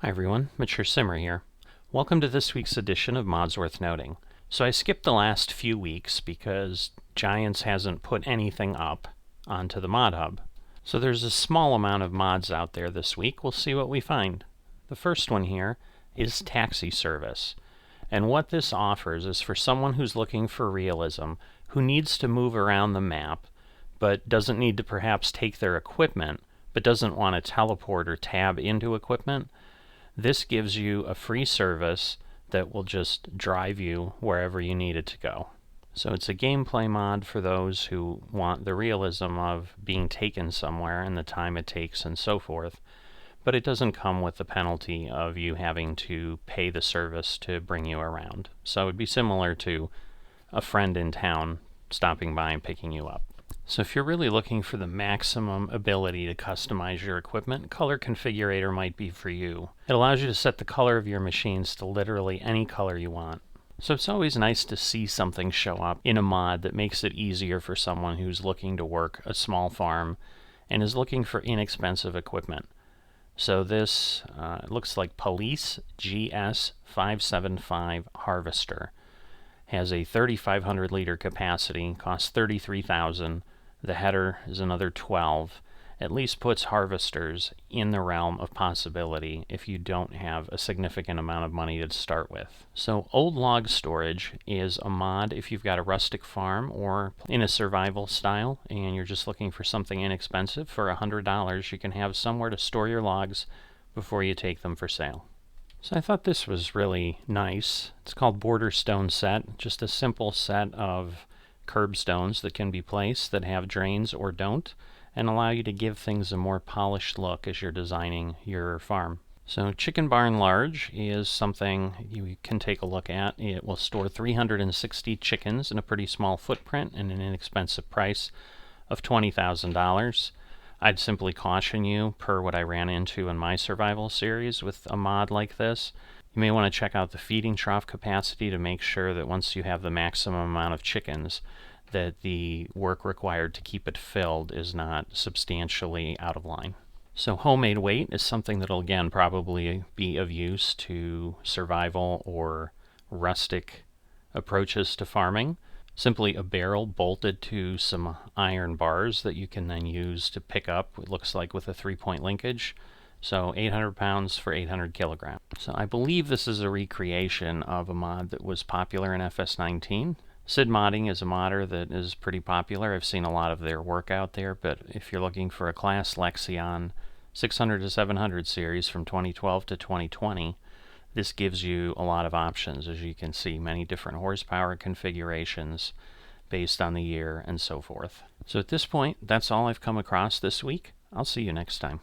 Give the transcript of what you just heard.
Hi everyone, Mature Simmer here. Welcome to this week's edition of Mods Worth Noting. So I skipped the last few weeks because Giants hasn't put anything up onto the Mod Hub. So there's a small amount of mods out there this week. We'll see what we find. The first one here is Taxi Service. And what this offers is for someone who's looking for realism, who needs to move around the map, but doesn't need to perhaps take their equipment, but doesn't want to teleport or tab into equipment. This gives you a free service that will just drive you wherever you need it to go. So it's a gameplay mod for those who want the realism of being taken somewhere and the time it takes and so forth, but it doesn't come with the penalty of you having to pay the service to bring you around. So it'd be similar to a friend in town stopping by and picking you up. So if you're really looking for the maximum ability to customize your equipment, Color Configurator might be for you. It allows you to set the color of your machines to literally any color you want. So it's always nice to see something show up in a mod that makes it easier for someone who's looking to work a small farm and is looking for inexpensive equipment. So this looks like Police GS575 Harvester. Has a 3,500 liter capacity, costs $33,000. The header is another 12. At least puts harvesters in the realm of possibility if you don't have a significant amount of money to start with. So Old Log Storage is a mod if you've got a rustic farm or in a survival style and you're just looking for something inexpensive. For $100 you can have somewhere to store your logs before you take them for sale. So I thought this was really nice. It's called Border Stone Set, just a simple set of curbstones that can be placed that have drains or don't, and allow you to give things a more polished look as you're designing your farm. So Chicken Barn Large is something you can take a look at. It will store 360 chickens in a pretty small footprint and an inexpensive price of $20,000. I'd simply caution you, per what I ran into in my survival series with a mod like this, you may want to check out the feeding trough capacity to make sure that once you have the maximum amount of chickens, that the work required to keep it filled is not substantially out of line. So homemade weight is something that'll again probably be of use to survival or rustic approaches to farming. Simply a barrel bolted to some iron bars that you can then use to pick up, it looks like with a 3-point linkage. So 800 pounds for 800 kilograms. So I believe this is a recreation of a mod that was popular in FS19. Sid Modding is a modder that is pretty popular. I've seen a lot of their work out there, but if you're looking for a class Lexion 600 to 700 series from 2012 to 2020, this gives you a lot of options. As you can see, many different horsepower configurations based on the year and so forth. So at this point, that's all I've come across this week. I'll see you next time.